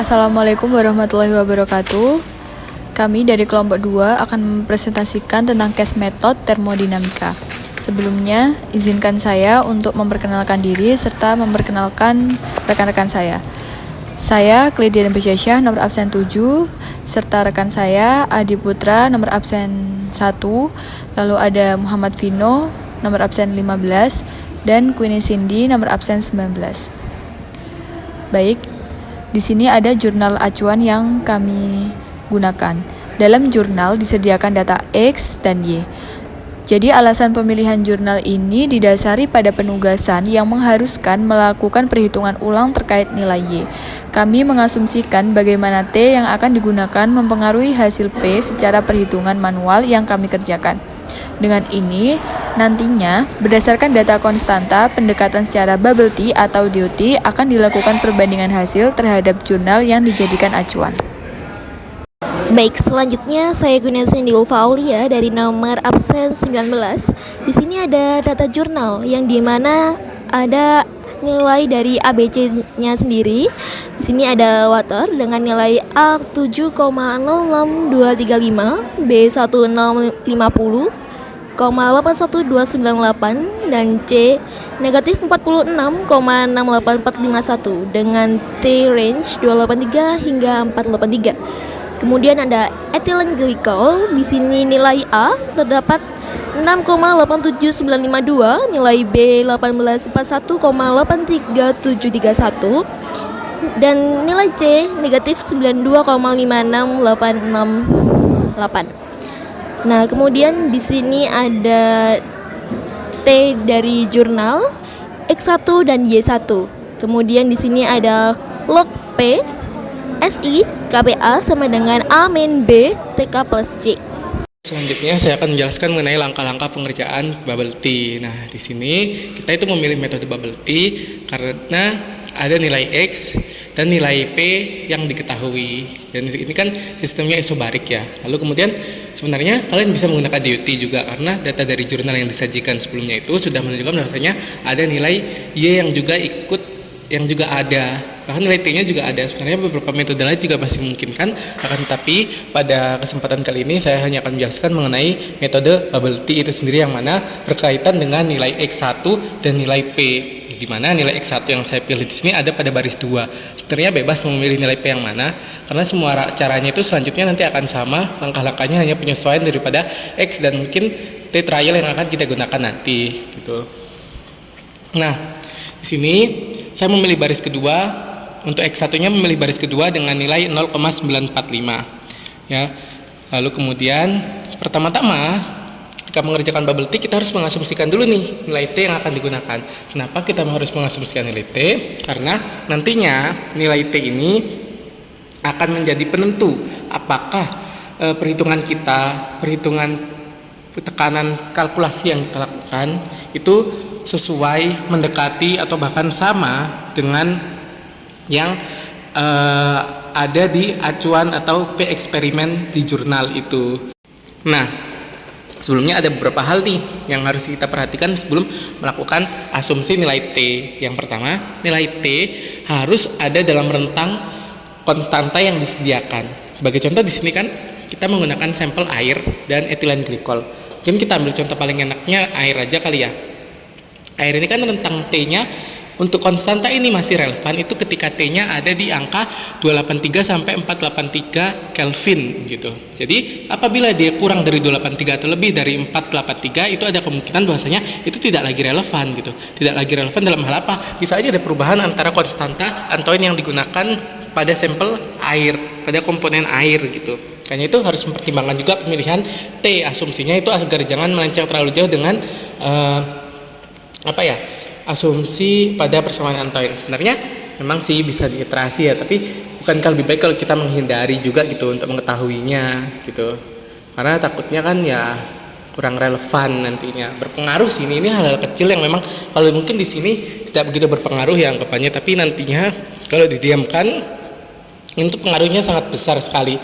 Assalamualaikum warahmatullahi wabarakatuh. Kami dari kelompok 2 akan mempresentasikan tentang case method termodinamika. Sebelumnya, izinkan saya untuk memperkenalkan diri serta memperkenalkan rekan-rekan saya. Saya Klidia Dempesyah, nomor absen 7, serta rekan saya Adi Putra, nomor absen 1, lalu ada Muhammad Vino, nomor absen 15, dan Queenie Cindy, nomor absen 19. Baik, di sini ada jurnal acuan yang kami gunakan. Dalam jurnal disediakan data X dan Y. Jadi alasan pemilihan jurnal ini didasari pada penugasan yang mengharuskan melakukan perhitungan ulang terkait nilai Y. Kami mengasumsikan bagaimana T yang akan digunakan mempengaruhi hasil P secara perhitungan manual yang kami kerjakan. Dengan ini, nantinya berdasarkan data konstanta, pendekatan secara bubble T atau DOT akan dilakukan perbandingan hasil terhadap jurnal yang dijadikan acuan. Baik, selanjutnya saya Queenie Cindy Ulfa Aulia dari nomor absen 19. Di sini ada data jurnal yang dimana ada nilai dari ABC-nya sendiri. Di sini ada water dengan nilai A 7,06235, B 1050, 81298 dan C negatif 46,68451 dengan T range 283 hingga 483. Kemudian ada ethylene glycol, di sini nilai A terdapat 6,87952, nilai B 1841,83731 dan nilai C negatif 92,56868. Nah, kemudian di sini ada T dari jurnal, X1 dan Y1. Kemudian di sini ada log P, SI, KPA sama dengan A min B, TK plus C. Selanjutnya saya akan menjelaskan mengenai langkah-langkah pengerjaan bubble T. Nah, di sini kita itu memilih metode bubble T karena ada nilai X dan nilai P yang diketahui. Dan ini kan sistemnya isobarik ya. Lalu kemudian sebenarnya kalian bisa menggunakan DOT juga karena data dari jurnal yang disajikan sebelumnya itu sudah menunjukkan bahwasanya ada nilai Y yang juga ada, bahkan nilai T-nya juga ada. Sebenarnya beberapa metode lain juga masih memungkinkan, akan tetapi pada kesempatan kali ini saya hanya akan menjelaskan mengenai metode bubble T itu sendiri yang mana berkaitan dengan nilai X1 dan nilai P, di mana nilai X1 yang saya pilih di sini ada pada baris 2. Sebenarnya bebas memilih nilai P yang mana karena semua caranya itu selanjutnya nanti akan sama, langkah-langkahnya hanya penyesuaian daripada X dan mungkin T trial yang akan kita gunakan nanti gitu. Nah, di sini saya memilih baris kedua. Untuk X1-nya memilih baris kedua dengan nilai 0,945 ya. Lalu kemudian pertama-tama ketika mengerjakan bubble T kita harus mengasumsikan dulu nih nilai T yang akan digunakan. Kenapa kita harus mengasumsikan nilai T? Karena nantinya nilai T ini akan menjadi penentu apakah perhitungan tekanan kalkulasi yang kita lakukan itu sesuai, mendekati atau bahkan sama dengan yang ada di acuan atau P eksperimen di jurnal itu. Nah, sebelumnya ada beberapa hal nih yang harus kita perhatikan sebelum melakukan asumsi nilai T. Yang pertama, nilai T harus ada dalam rentang konstanta yang disediakan. Sebagai contoh di sini kan kita menggunakan sampel air dan ethylene glycol. Mungkin kita ambil contoh paling enaknya air aja kali ya. Air ini kan rentang T-nya untuk konstanta ini masih relevan itu ketika T-nya ada di angka 283 sampai 483 Kelvin gitu. Jadi apabila dia kurang dari 283 atau lebih dari 483 itu ada kemungkinan bahwasanya itu tidak lagi relevan gitu. Tidak lagi relevan dalam hal apa? Bisa aja ada perubahan antara konstanta antoin yang digunakan pada sampel air, pada komponen air gitu. Makanya itu harus mempertimbangkan juga pemilihan T, asumsinya itu agar jangan melenceng terlalu jauh dengan asumsi pada persamaan antoin. Sebenarnya memang sih bisa diiterasi ya, tapi bukankah lebih baik kalau kita menghindari juga gitu untuk mengetahuinya gitu, karena takutnya kan ya kurang relevan nantinya, berpengaruh sih. Ini hal-hal kecil yang memang kalau mungkin di sini tidak begitu berpengaruh ya anggapannya, tapi nantinya kalau didiamkan itu pengaruhnya sangat besar sekali.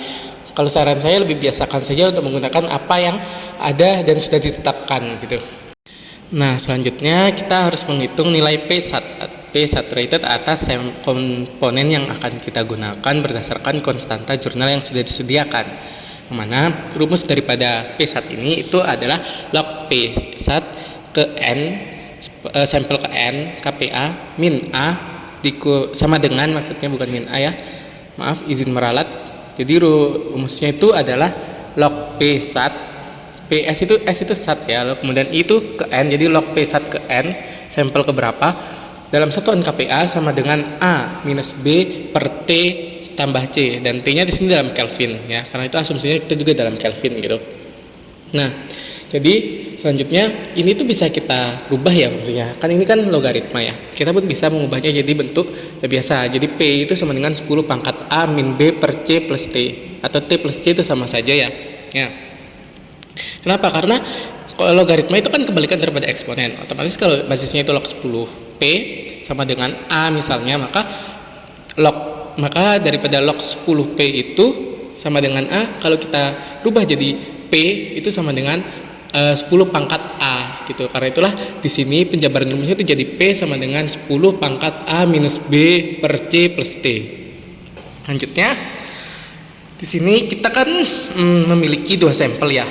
Kalau saran saya lebih biasakan saja untuk menggunakan apa yang ada dan sudah ditetapkan gitu. Nah, selanjutnya kita harus menghitung nilai P P saturated atas komponen yang akan kita gunakan berdasarkan konstanta jurnal yang sudah disediakan. Yang mana rumus daripada P sat ini itu adalah log P sat ke N sampel ke N KPA min A sama dengan, maksudnya bukan min A ya, maaf izin meralat. Jadi rumusnya itu adalah log P sat, PS itu S itu sat ya, kemudian I itu ke N, jadi log P sat ke N sampel ke berapa dalam satuan KPA sama dengan A minus B per T tambah C, dan T-nya di sini dalam Kelvin ya, karena itu asumsinya kita juga dalam Kelvin gitu. Nah, jadi selanjutnya ini tuh bisa kita rubah ya fungsinya. Kan ini kan logaritma ya. Kita pun bisa mengubahnya jadi bentuk ya biasa. Jadi P itu sama dengan 10 pangkat A min B per C plus T, atau T plus C itu sama saja ya. Ya. Kenapa? Karena kalau logaritma itu kan kebalikan daripada eksponen. Otomatis kalau basisnya itu log 10 P sama dengan A misalnya, maka daripada log 10P itu sama dengan A, kalau kita rubah jadi P itu sama dengan 10 pangkat A gitu. Karena itulah di sini penjabaran rumusnya itu jadi P sama dengan 10 pangkat A minus B per C plus T. Selanjutnya di sini kita kan memiliki dua sampel ya.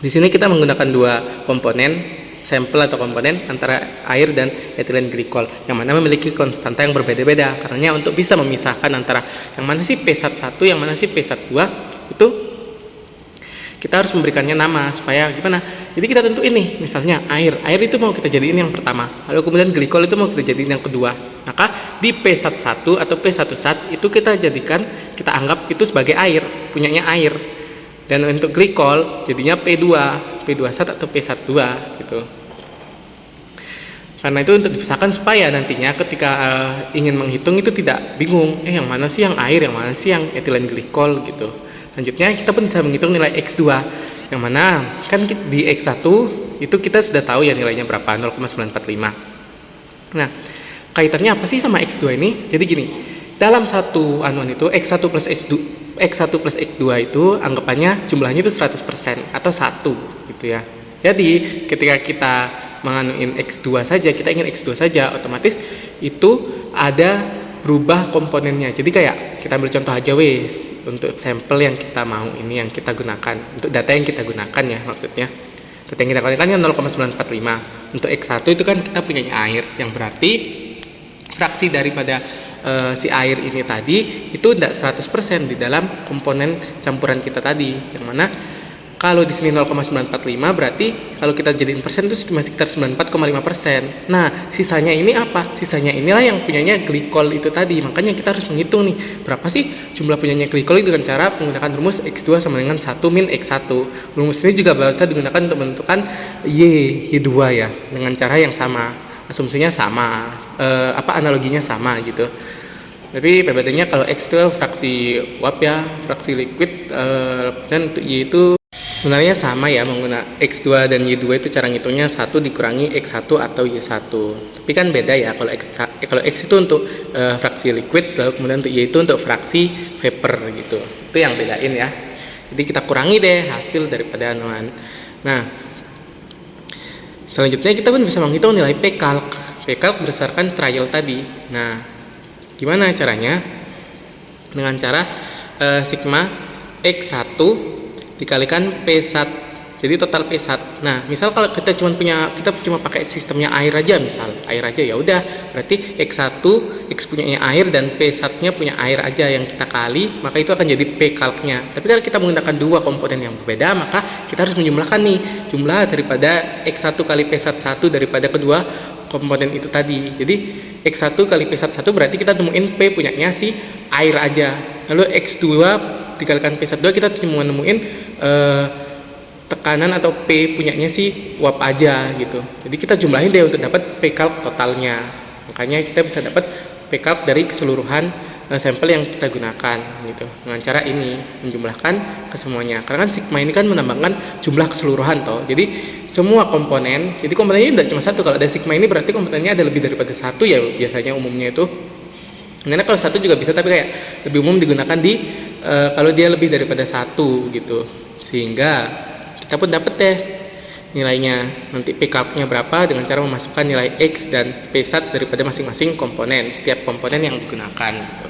Di sini kita menggunakan dua komponen sampel atau komponen antara air dan etilen glikol yang mana memiliki konstanta yang berbeda-beda. Karena untuk bisa memisahkan antara yang mana sih P1, yang mana sih P2, itu kita harus memberikannya nama supaya gimana. Jadi kita tentuin nih, misalnya air itu mau kita jadiin yang pertama, lalu kemudian glikol itu mau kita jadiin yang kedua. Maka di P1 atau P1 sat itu kita anggap itu sebagai air, punyanya air. Dan untuk glikol jadinya P2 sat atau P12 gitu. Karena itu untuk dipisahkan supaya nantinya ketika ingin menghitung itu tidak bingung, yang mana sih yang air, yang mana sih yang etilen glikol gitu. Selanjutnya kita pun bisa menghitung nilai X2, yang mana kan di X1 itu kita sudah tahu ya nilainya berapa, 0,945. Nah, kaitannya apa sih sama X2 ini? Jadi gini, dalam satu anuan itu X1 plus X2 itu anggapannya jumlahnya itu 100% atau 1 gitu ya. Jadi ketika kita menganuin X2 saja, kita ingin X2 saja, otomatis itu ada berubah komponennya. Jadi kayak kita ambil contoh aja wes untuk sampel yang kita mau ini, yang kita gunakan untuk data yang kita gunakan ya, maksudnya data yang kita gunakan kan 0,945. Untuk X1 itu kan kita punya air, yang berarti fraksi daripada si air ini tadi itu tidak 100% di dalam komponen campuran kita tadi, yang mana kalau di sini 0,945 berarti kalau kita jadiin persen itu cuma sekitar 94,5%. Nah, sisanya ini apa? Sisanya inilah yang punyanya glikol itu tadi. Makanya kita harus menghitung nih, berapa sih jumlah punyanya glikol itu dengan cara menggunakan rumus X2 sama dengan 1 min X1. Rumus ini juga bisa digunakan untuk menentukan Y2 ya, dengan cara yang sama. Asumsinya sama, analoginya sama gitu. Tapi PBT-nya kalau X itu fraksi uap ya, fraksi liquid, dan untuk Y itu sebenarnya sama ya, menggunakan X2 dan Y2 itu cara ngitungnya 1 dikurangi X1 atau Y1. Tapi kan beda ya, kalau X itu untuk fraksi liquid, lalu kemudian untuk Y itu untuk fraksi vapor gitu. Itu yang bedain ya. Jadi kita kurangi deh hasil daripada anuan. Nah, selanjutnya kita pun bisa menghitung nilai P-calc berdasarkan trial tadi. Nah, gimana caranya? Dengan cara sigma X1 dikalikan P1. Jadi total P1. Nah, misal kalau kita cuma pakai sistemnya air aja, ya udah, berarti X1 X punya air dan P1-nya punya air aja yang kita kali, maka itu akan jadi P-calc-nya. Tapi kalau kita menggunakan dua komponen yang berbeda, maka kita harus menjumlahkan nih jumlah daripada X1 kali P1 daripada kedua komponen itu tadi. Jadi X1 kali P1 berarti kita temuin P punyanya si air aja. Lalu X2 dikalikan P1 kita cuma nemuin tekanan atau P punyanya si uap aja gitu. Jadi kita jumlahin deh untuk dapat P-calc totalnya. Makanya kita bisa dapat P-calc dari keseluruhan sampel yang kita gunakan gitu. Dengan cara ini menjumlahkan ke semuanya. Karena kan sigma ini kan menambahkan jumlah keseluruhan toh. Jadi semua komponen, jadi komponennya tidak cuma satu. Kalau ada sigma ini berarti komponennya ada lebih daripada satu ya, biasanya umumnya itu. Karena kalau satu juga bisa, tapi kayak lebih umum digunakan di kalau dia lebih daripada satu gitu. Sehingga kita pun dapat deh nilainya. Nanti P calc-nya berapa dengan cara memasukkan nilai X dan P1 daripada masing-masing komponen, setiap komponen yang digunakan gitu.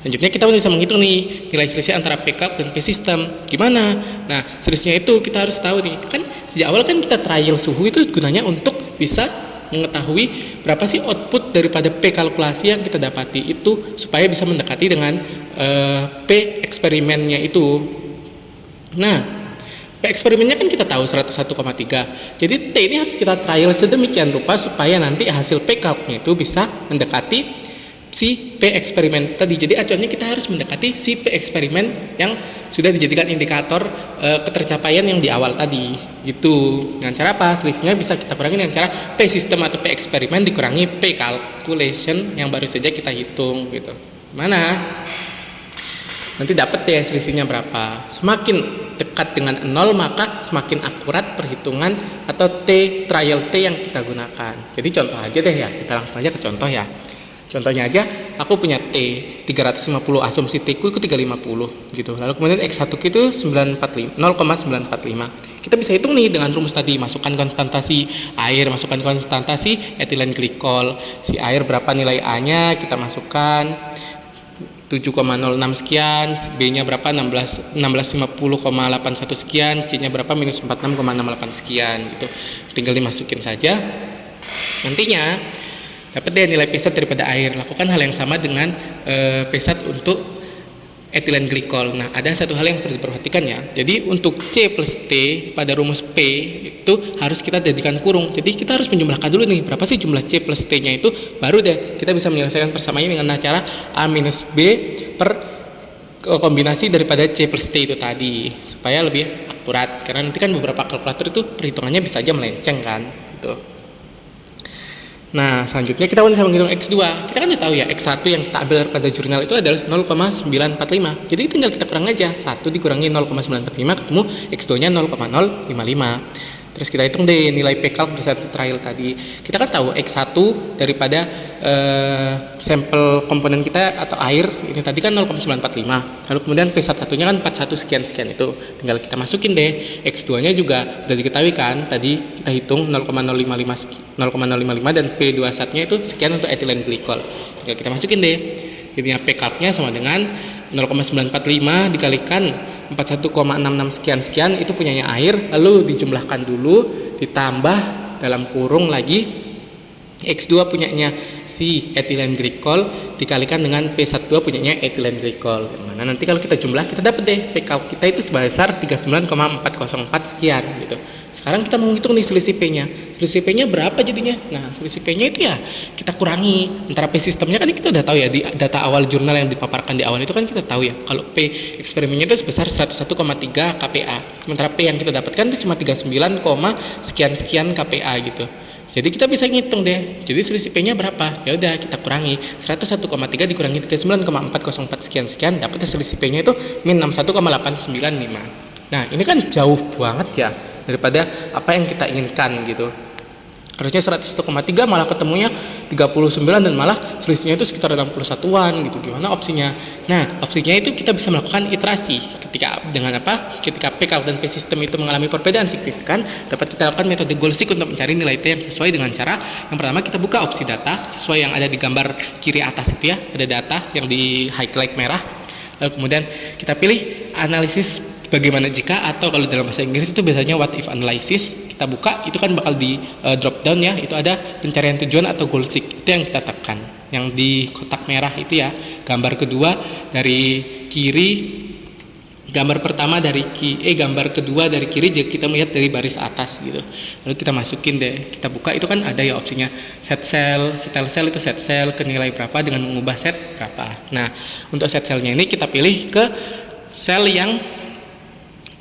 Selanjutnya kita bisa menghitung nih nilai selisih antara P calc dan P system. Gimana? Nah, selisihnya itu kita harus tahu nih. Kan sejak awal kan kita trial suhu itu gunanya untuk bisa mengetahui berapa sih output daripada P kalkulasi yang kita dapati itu supaya bisa mendekati dengan P eksperimennya itu. Nah, P eksperimennya kan kita tahu 101,3. Jadi T ini harus kita trial sedemikian rupa supaya nanti hasil P calc-nya itu bisa mendekati si P eksperimen tadi. Jadi acuannya kita harus mendekati si P eksperimen yang sudah dijadikan indikator ketercapaian yang di awal tadi gitu. Dengan cara apa? Selisihnya bisa kita kurangi dengan cara P system atau P eksperimen dikurangi P calculation yang baru saja kita hitung gitu. Mana? Nanti dapat deh selisihnya berapa. Semakin dekat dengan 0 maka semakin akurat perhitungan atau T trial T yang kita gunakan. Jadi contoh aja deh ya, kita langsung aja ke contoh ya. Contohnya aja, aku punya T 350, asumsi T ku itu 350 gitu. Lalu kemudian X1 itu 0,945. Kita bisa hitung nih dengan rumus tadi, masukkan konstantasi air, masukkan konstantasi etilen glikol. Si air berapa nilai A-nya, kita masukkan 7,06 sekian, B-nya berapa 1650,81 sekian, C-nya berapa minus 46,68 sekian gitu. Tinggal dimasukin saja. Nantinya dapat deh nilai P1 daripada air. Lakukan hal yang sama dengan P1 untuk etilen glikol. Nah, ada satu hal yang perlu diperhatikan ya. Jadi untuk C plus T pada rumus P itu harus kita jadikan kurung. Jadi kita harus menjumlahkan dulu nih berapa sih jumlah C plus T-nya itu, baru deh kita bisa menyelesaikan persamaannya dengan cara A minus B per kombinasi daripada C plus T itu tadi supaya lebih akurat. Karena nanti kan beberapa kalkulator itu perhitungannya bisa aja melenceng kan gitu. Nah, selanjutnya kita bisa menghitung X2. Kita kan udah tahu ya, X1 yang kita ambil pada jurnal itu adalah 0,945. Jadi tinggal kita kurang aja, 1 dikurangi 0,945 ketemu X2-nya 0,055. Terus kita hitung deh nilai P calc berdasarkan trial tadi. Kita kan tahu X1 daripada sampel komponen kita atau air ini tadi kan 0,945. Lalu kemudian P1-nya kan 41 sekian itu. Tinggal kita masukin deh. X2-nya juga udah diketahui kan. Tadi kita hitung 0,055 dan P21-nya itu sekian untuk etilen glikol. Tinggal kita masukin deh. Jadinya P calc-nya sama dengan 0,945 dikalikan 41,66 sekian itu punyanya air, lalu dijumlahkan dulu, ditambah dalam kurung lagi X2 punyanya si etilen glikol dikalikan dengan P12 punyanya etilen glikol. Nah, nanti kalau kita jumlah kita dapat deh P calc kita itu sebesar 39,404 sekian gitu. Sekarang kita menghitung nih selisih P-nya. Selisih P-nya berapa jadinya? Nah, selisih P-nya itu ya kita kurangi antara P sistemnya kan kita udah tahu ya di data awal jurnal yang dipaparkan di awal itu kan kita tahu ya kalau P eksperimennya itu sebesar 101,3 kPa. Sementara P yang kita dapatkan itu cuma 39, sekian kPa gitu. Jadi kita bisa ngitung deh. Jadi selisih P-nya berapa? Ya udah kita kurangi 101,3 dikurangi 39,404 sekian dapatnya selisih P-nya itu min 61,895. Nah, ini kan jauh banget ya daripada apa yang kita inginkan gitu. Harusnya 101,3 malah ketemunya 39 dan malah selisihnya itu sekitar 61-an gitu. Gimana opsinya? Nah, opsinya itu kita bisa melakukan iterasi. Ketika dengan apa? Ketika P calc dan P system itu mengalami perbedaan signifikan, dapat kita lakukan metode Goal-Seek untuk mencari nilai T yang sesuai dengan cara yang pertama kita buka opsi data sesuai yang ada di gambar kiri atas itu ya, ada data yang di highlight merah. Lalu kemudian kita pilih analisis bagaimana jika, atau kalau dalam bahasa Inggris itu biasanya what if analysis. Kita buka itu kan bakal di drop down ya, itu ada pencarian tujuan atau goal seek, itu yang kita tekan yang di kotak merah itu ya. Gambar kedua dari kiri, gambar pertama dari gambar kedua dari kiri jika kita melihat dari baris atas gitu. Lalu kita masukin deh, kita buka itu kan ada ya opsinya set cell, setel cell itu set cell ke nilai berapa dengan mengubah set berapa. Nah, untuk set cellnya ini kita pilih ke sel yang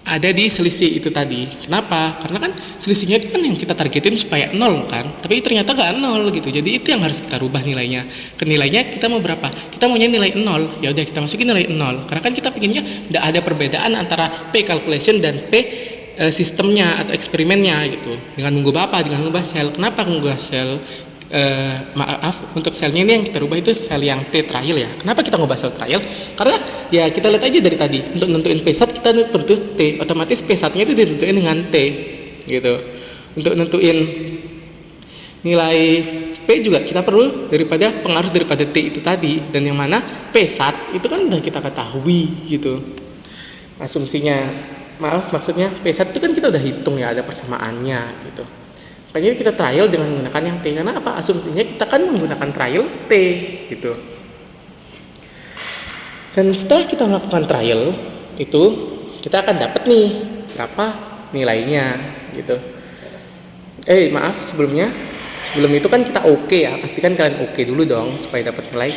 ada di selisih itu tadi. Kenapa? Karena kan selisihnya itu kan yang kita targetin supaya 0 kan, tapi ternyata gak 0 gitu. Jadi itu yang harus kita rubah nilainya. Ke nilainya kita mau berapa? Kita maunya nilai 0. Ya udah kita masukin nilai 0. Karena kan kita pinginnya tidak ada perbedaan antara P calculation dan P sistemnya atau eksperimennya gitu. Dengan mengubah apa? Dengan mengubah sel. Kenapa mengubah sel? Untuk selnya ini yang kita rubah itu sel yang T trial ya. Kenapa kita ngubah sel trial? Karena ya kita lihat aja dari tadi, untuk nentuin P1 kita perlu T, otomatis P1 nya itu ditentuin dengan T gitu. Untuk nentuin nilai P juga kita perlu pengaruh daripada T itu tadi, dan yang mana P1 itu kan udah kita ketahui gitu asumsinya. Maksudnya P1 itu kan kita udah hitung ya, ada persamaannya gitu. Makanya kita trial dengan menggunakan yang T, karena apa? Asumsinya kita kan menggunakan trial T gitu. Dan setelah kita melakukan trial itu, kita akan dapat nih berapa nilainya gitu. Sebelum itu kan kita oke ya, pastikan kalian oke dulu dong supaya dapat nilai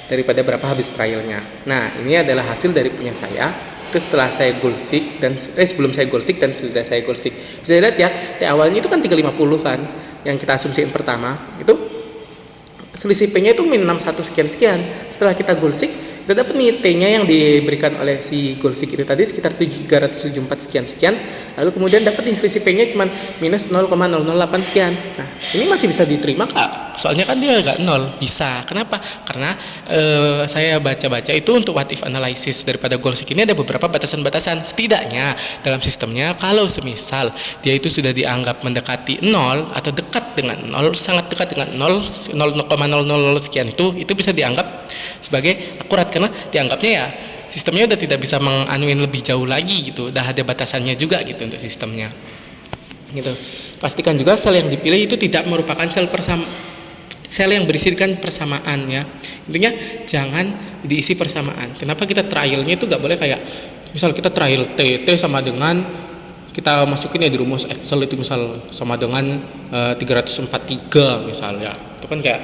daripada berapa habis trialnya. Nah, ini adalah hasil dari punya saya. Itu setelah saya goal seek dan sebelum saya goal seek dan sudah saya goal seek. Bisa lihat ya, T awalnya itu kan 350 kan, yang kita asumsiin pertama. Itu selisih P-nya itu min 61 sekian. Setelah kita goal seek, kita dapat nih T-nya yang diberikan oleh si goal seek itu tadi sekitar 374 sekian. Lalu kemudian dapat nih selisih P-nya cuma minus 0,008 sekian. Nah, ini masih bisa diterima Kak. Soalnya kan dia agak 0. Bisa. Kenapa? Karena saya baca-baca itu untuk what if analysis daripada goal seek ini ada beberapa batasan-batasan. Setidaknya dalam sistemnya kalau semisal dia itu sudah dianggap mendekati 0 atau dekat dengan 0, sangat dekat dengan 0,000 sekian itu bisa dianggap sebagai akurat, karena dianggapnya ya sistemnya udah tidak bisa menganuin lebih jauh lagi gitu, udah ada batasannya juga gitu untuk sistemnya gitu. Pastikan juga sel yang dipilih itu tidak merupakan sel yang berisikan persamaan ya. Intinya jangan diisi persamaan. Kenapa kita trialnya itu gak boleh kayak misal kita trial T sama dengan kita masukin ya di rumus Excel itu misal sama dengan 343 misalnya. Itu kan kayak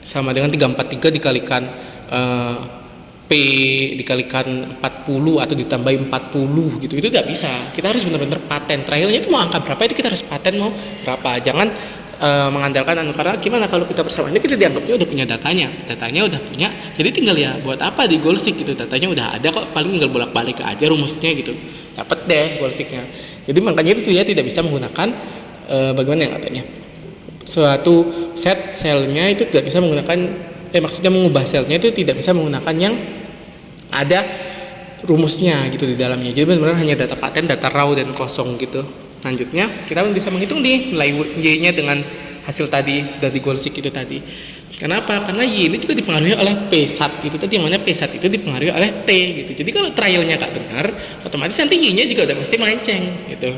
sama dengan 343 dikalikan P dikalikan 40 atau ditambahin 40 gitu. Itu tidak bisa. Kita harus benar-benar paten. Trialnya itu mau angka berapa itu kita harus paten mau berapa. Jangan mengandalkan karena gimana kalau kita bersama ini kita dianggapnya udah punya datanya udah punya, jadi tinggal ya buat apa di goal seek gitu, datanya udah ada kok, paling tinggal bolak-balik aja rumusnya gitu, dapat deh goal seeknya. Jadi makanya itu dia tidak bisa menggunakan bagaimana yang katanya suatu set selnya itu tidak bisa menggunakan maksudnya mengubah selnya itu tidak bisa menggunakan yang ada rumusnya gitu di dalamnya. Jadi benar-benar hanya data paten, data raw dan kosong gitu. Selanjutnya kita bisa menghitung nih nilai Y-nya dengan hasil tadi sudah di goal seek itu tadi. Kenapa? Karena Y ini juga dipengaruhi oleh P1 itu tadi, yang mana P1 itu dipengaruhi oleh T gitu. Jadi kalau trialnya gak benar, otomatis nanti Y-nya juga udah pasti melenceng gitu.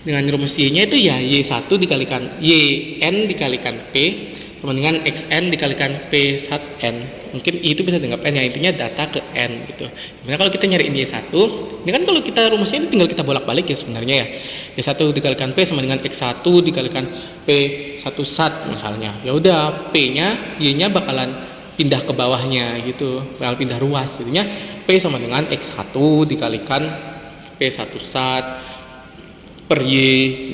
Dengan rumus Y-nya itu ya Y1 dikalikan YN dikalikan P sama dengan XN dikalikan P1N. Mungkin itu bisa dianggap N ya, intinya data ke N gitu. Sebenarnya kalau kita nyariin Y1, ini kan kalau kita rumusnya itu tinggal kita bolak-balik ya sebenarnya ya. Y1 dikalikan P sama dengan X1 dikalikan P1 sat misalnya. Ya udah P-nya, Y-nya bakalan pindah ke bawahnya gitu, bakal pindah ruas. Jadinya P sama dengan X1 dikalikan P1 sat per Y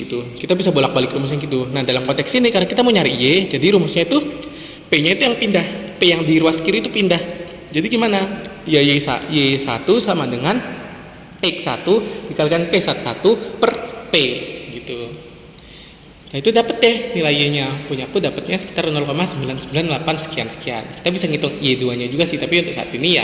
gitu. Kita bisa bolak-balik rumusnya gitu. Nah, dalam konteks ini karena kita mau nyari Y, jadi rumusnya itu P-nya itu yang pindah. P yang di ruas kiri itu pindah. Jadi gimana? Ya Y1 sama dengan X1 dikalikan P1 per P gitu. Nah, itu dapat deh nilai Y-nya. Punyaku dapatnya sekitar 0,998 sekian. Kita bisa ngitung Y2-nya juga sih, tapi untuk saat ini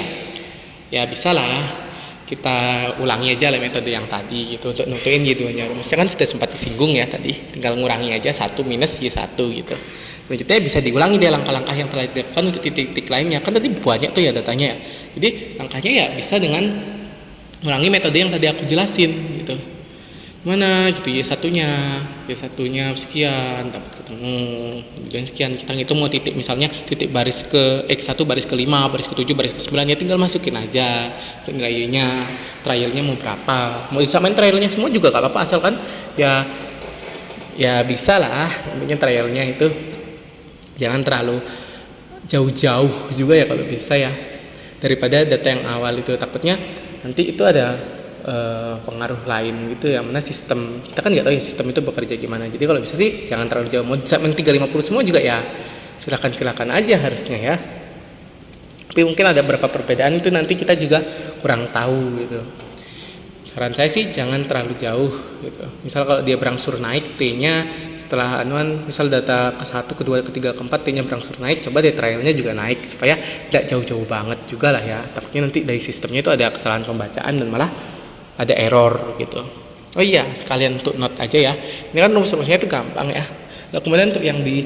ya bisa lah. Kita ulangi aja lah metode yang tadi gitu untuk nentuin Y2-nya. Rumusnya kan sudah sempat disinggung ya tadi, tinggal ngurangi aja 1 minus Y1 gitu. Selanjutnya bisa diulangi deh langkah-langkah yang telah dilakukan untuk titik-titik lainnya. Kan tadi banyak tuh ya datanya ya. Jadi langkahnya ya bisa dengan ulangi metode yang tadi aku jelasin gitu. Mana gitu Y1-nya sekian dapat ketemu dan sekian, kita ngitung mau titik misalnya titik baris ke X1 baris ke 5 baris ke 7 baris ke 9 ya tinggal masukin aja nilai Y-nya, trialnya mau berapa, mau disamain trialnya semua juga gak apa-apa asalkan ya bisa lah. Intinya trialnya itu jangan terlalu jauh-jauh juga ya kalau bisa ya, daripada data yang awal itu takutnya nanti itu ada pengaruh lain gitu ya, mana sistem kita kan nggak tahu ya sistem itu bekerja gimana. Jadi kalau bisa sih jangan terlalu jauh, mau sampai 350 semua juga ya silakan aja harusnya ya. Tapi mungkin ada beberapa perbedaan itu nanti kita juga kurang tahu gitu. Saran saya sih jangan terlalu jauh gitu. Misal kalau dia berangsur naik T-nya setelah anuan, misal data ke-1, ke-2, ke-3, ke-4 T-nya berangsur naik, coba deh trialnya juga naik supaya tidak jauh-jauh banget juga lah ya. Takutnya nanti dari sistemnya itu ada kesalahan pembacaan dan malah ada error gitu. Oh iya, sekalian untuk note aja ya. Ini kan rumus-rumusnya itu gampang ya. Lalu kemudian untuk yang di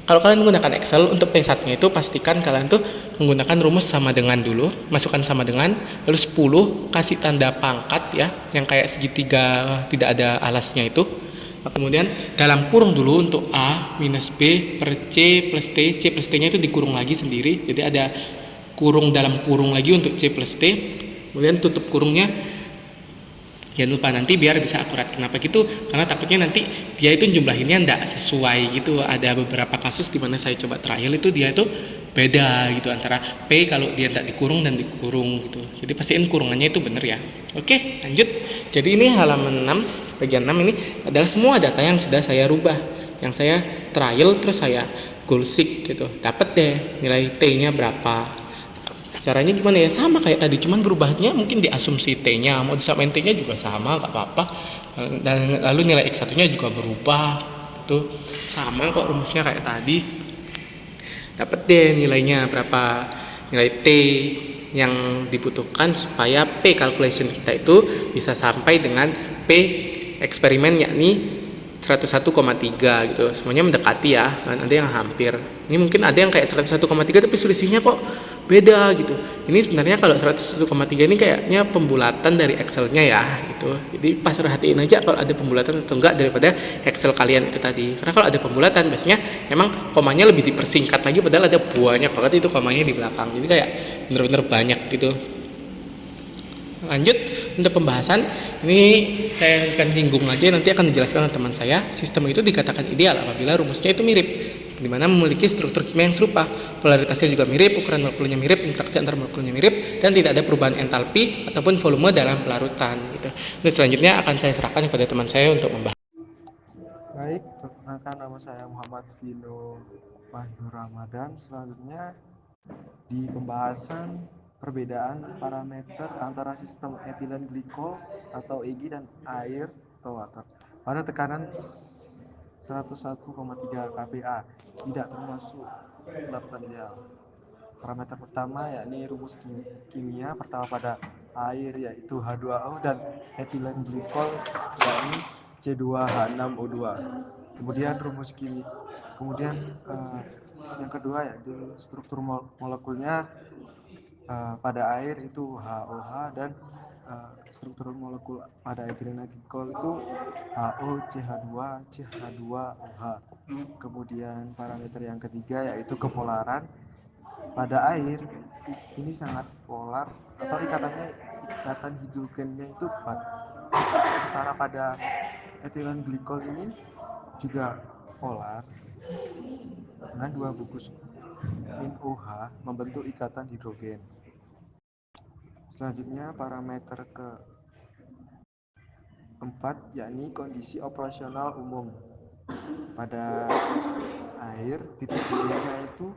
kalau kalian menggunakan Excel untuk P1-nya itu pastikan kalian tuh menggunakan rumus sama dengan dulu, masukkan sama dengan, lalu 10 kasih tanda pangkat ya, yang kayak segitiga tidak ada alasnya itu. Nah, kemudian dalam kurung dulu untuk A minus B per C plus T, C plus T-nya itu dikurung lagi sendiri, jadi ada kurung dalam kurung lagi untuk C plus T. Kemudian tutup kurungnya. Jangan lupa nanti biar bisa akurat. Kenapa gitu? Karena takutnya nanti dia itu jumlahinnya tidak sesuai gitu. Ada beberapa kasus di mana saya coba trial itu dia itu beda gitu antara P kalau dia tidak dikurung dan dikurung gitu. Jadi pastiin kurungannya itu benar ya. Oke, lanjut. Jadi ini halaman 6, bagian 6 ini adalah semua data yang sudah saya rubah. Yang saya trial terus saya goalseek gitu. Dapat deh nilai T-nya berapa. Caranya gimana ya, sama kayak tadi, cuman berubahnya mungkin di asumsi T-nya, mau disamain T-nya juga sama, nggak apa-apa. Dan lalu nilai X1-nya juga berubah, itu sama kok rumusnya kayak tadi. Dapat deh nilainya berapa, nilai T yang dibutuhkan supaya P calculation kita itu bisa sampai dengan P eksperimen, yakni 101,3 gitu. Semuanya mendekati ya, kan ada yang hampir. Ini mungkin ada yang kayak 101,3 tapi selisihnya kok beda gitu. Ini sebenarnya kalau 101,3 ini kayaknya pembulatan dari Excel-nya ya gitu. Jadi pas perhatiin aja kalau ada pembulatan atau enggak daripada Excel kalian itu tadi. Karena kalau ada pembulatan biasanya emang komanya lebih dipersingkat lagi, padahal ada banyak banget itu komanya di belakang. Jadi kayak bener-bener banyak gitu. Lanjut untuk pembahasan ini saya akan singgung aja, nanti akan dijelaskan oleh teman saya. Sistem itu dikatakan ideal apabila rumusnya itu mirip, di mana memiliki struktur kimia yang serupa, polaritasnya juga mirip, ukuran molekulnya mirip, interaksi antar molekulnya mirip, dan tidak ada perubahan entalpi ataupun volume dalam pelarutan gitu. Dan selanjutnya akan saya serahkan kepada teman saya untuk membahas. Baik, perkenalkan nama saya Muhammad Vino Wahyu Ramadan. Selanjutnya di pembahasan perbedaan parameter antara sistem etilen glikol atau EG dan air atau water pada tekanan 101,3 kPa tidak termasuk larutan ideal. Parameter pertama yakni rumus kimia pertama pada air yaitu H2O dan etilen glikol yakni C2H6O2. Kemudian yang kedua yaitu struktur molekulnya pada air itu HOH dan struktur molekul pada etilen glikol itu HO CH2 CH2OH. Kemudian parameter yang ketiga yaitu kepolaran. Pada air ini sangat polar atau ikatan hidrogennya itu 4. Sementara pada etilen glikol ini juga polar dengan 2 gugus min OH membentuk ikatan hidrogen. Selanjutnya parameter keempat yakni kondisi operasional umum. Pada air titik didihnya itu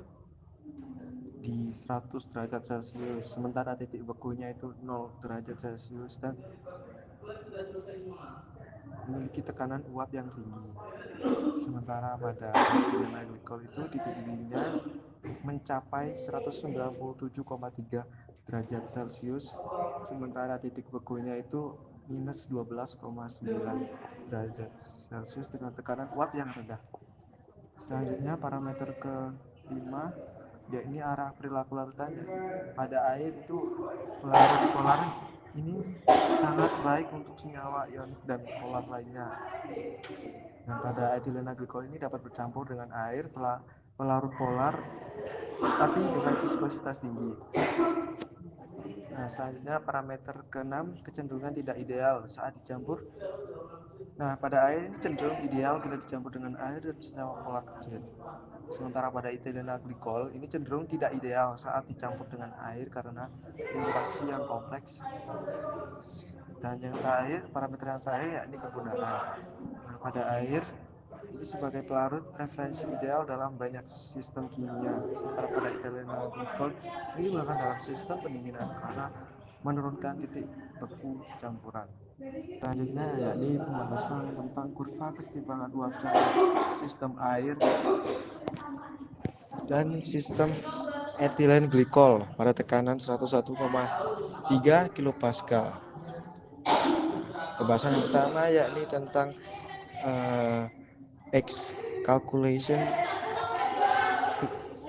di 100 derajat Celcius, sementara titik bekunya itu 0 derajat Celcius dan memiliki tekanan uap yang tinggi. Sementara pada etilen glikol itu titik didihnya mencapai 197,3 derajat Celcius, sementara titik bekunya itu minus 12,9 derajat Celcius dengan tekanan uap yang rendah. Selanjutnya parameter ke-5 yakni arah perilaku larutannya. Pada air itu polar ini sangat baik untuk senyawa ionik dan polar lainnya. Dan pada etilen glikol ini dapat bercampur dengan air pelarut polar tapi dengan viskositas tinggi. Nah, selanjutnya parameter ke-6 kecenderungan tidak ideal saat dicampur. Nah, pada air ini cenderung ideal bila dicampur dengan air dan senyawa polar kecil. Sementara pada etilen glikol ini cenderung tidak ideal saat dicampur dengan air karena interaksi yang kompleks. Dan yang terakhir, parameter yang terakhir yakni kegunaan. Nah, pada air ini sebagai pelarut referensi ideal dalam banyak sistem kimia. Sementara pada etilen glikol ini digunakan dalam sistem pendinginan karena menurunkan titik beku campuran. Selanjutnya yakni pembahasan tentang kurva kesetimbangan uap cair sistem air dan sistem etilen glikol pada tekanan 101,3 kPa. Pembahasan yang pertama yakni tentang X calculation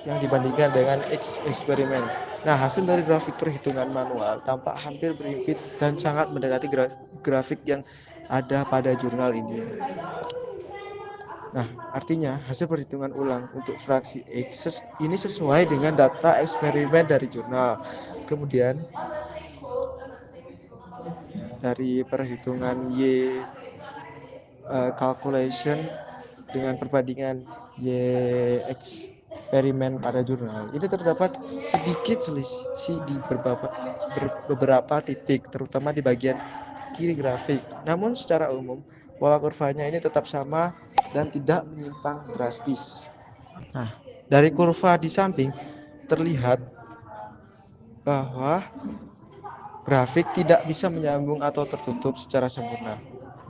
yang dibandingkan dengan X eksperimen. Nah, hasil dari grafik perhitungan manual tampak hampir berimpit dan sangat mendekati grafik yang ada pada jurnal ini. Nah, artinya hasil perhitungan ulang untuk fraksi X ini sesuai dengan data eksperimen dari jurnal. Kemudian dari perhitungan Y calculation dengan perbandingan Y eksperimen pada jurnal, ini terdapat sedikit selisih di beberapa titik, terutama di bagian kiri grafik. Namun secara umum pola kurvanya ini tetap sama dan tidak menyimpang drastis. Nah, dari kurva di samping terlihat bahwa grafik tidak bisa menyambung atau tertutup secara sempurna.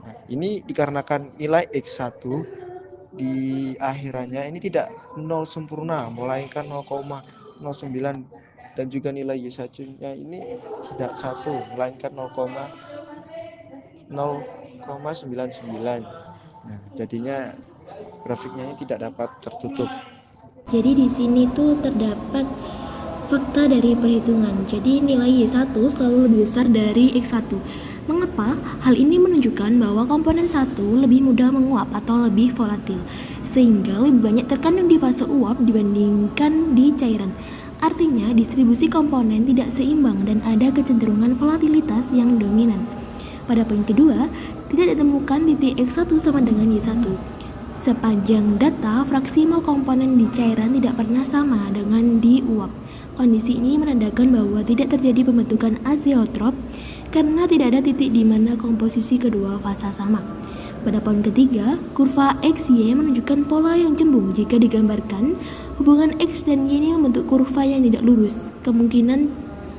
Nah, ini dikarenakan nilai X1 di akhirannya ini tidak 0 sempurna, melainkan 0,09, dan juga nilai Y1-nya ini tidak 1, melainkan 0,99. Nah, jadinya grafiknya ini tidak dapat tertutup. Jadi di sini tuh terdapat fakta dari perhitungan. Jadi nilai Y1 selalu lebih besar dari X1. Mengapa? Hal ini menunjukkan bahwa komponen 1 lebih mudah menguap atau lebih volatil, sehingga lebih banyak terkandung di fase uap dibandingkan di cairan. Artinya distribusi komponen tidak seimbang dan ada kecenderungan volatilitas yang dominan. Pada poin kedua, tidak ditemukan titik X1 sama dengan Y1. Sepanjang data, fraksi mol komponen di cairan tidak pernah sama dengan di uap. Kondisi ini menandakan bahwa tidak terjadi pembentukan azeotrop karena tidak ada titik di mana komposisi kedua fasa sama. Pada poin ketiga, kurva XY menunjukkan pola yang cembung. Jika digambarkan, hubungan X dan Y ini membentuk kurva yang tidak lurus, kemungkinan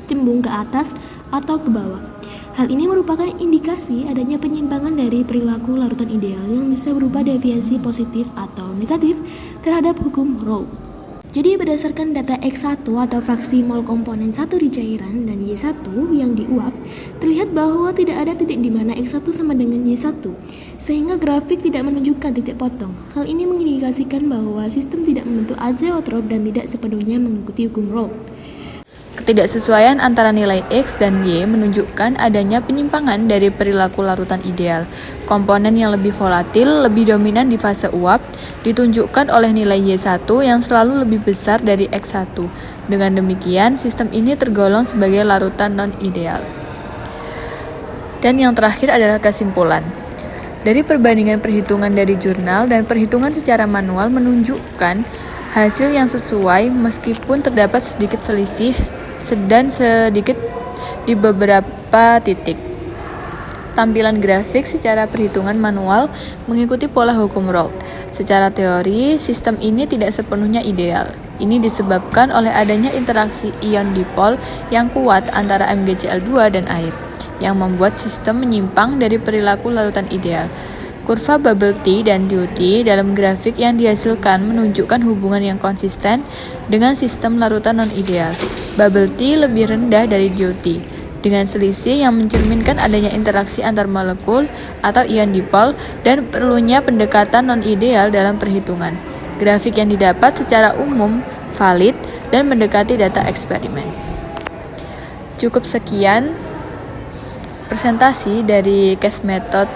cembung ke atas atau ke bawah. Hal ini merupakan indikasi adanya penyimpangan dari perilaku larutan ideal yang bisa berupa deviasi positif atau negatif terhadap hukum Rolle. Jadi berdasarkan data X1 atau fraksi mol komponen 1 di cairan dan Y1 yang diuap, terlihat bahwa tidak ada titik di mana X1 sama dengan Y1, sehingga grafik tidak menunjukkan titik potong. Hal ini mengindikasikan bahwa sistem tidak membentuk azeotrop dan tidak sepenuhnya mengikuti hukum Rolle. Ketidaksesuaian antara nilai X dan Y menunjukkan adanya penyimpangan dari perilaku larutan ideal. Komponen yang lebih volatil, lebih dominan di fase uap, ditunjukkan oleh nilai Y1 yang selalu lebih besar dari X1. Dengan demikian, sistem ini tergolong sebagai larutan non-ideal. Dan yang terakhir adalah kesimpulan. Dari perbandingan perhitungan dari jurnal dan perhitungan secara manual menunjukkan hasil yang sesuai meskipun terdapat sedikit selisih dan sedikit di beberapa titik. Tampilan grafik secara perhitungan manual mengikuti pola hukum Rolle. Secara teori, sistem ini tidak sepenuhnya ideal. Ini disebabkan oleh adanya interaksi ion dipol yang kuat antara MgCl2 dan air, yang membuat sistem menyimpang dari perilaku larutan ideal. Kurva bubble T dan DOT dalam grafik yang dihasilkan menunjukkan hubungan yang konsisten dengan sistem larutan non-ideal. Bubble T lebih rendah dari DOT, dengan selisih yang mencerminkan adanya interaksi antar molekul atau ion dipol dan perlunya pendekatan non-ideal dalam perhitungan. Grafik yang didapat secara umum valid dan mendekati data eksperimen. Cukup sekian presentasi dari case method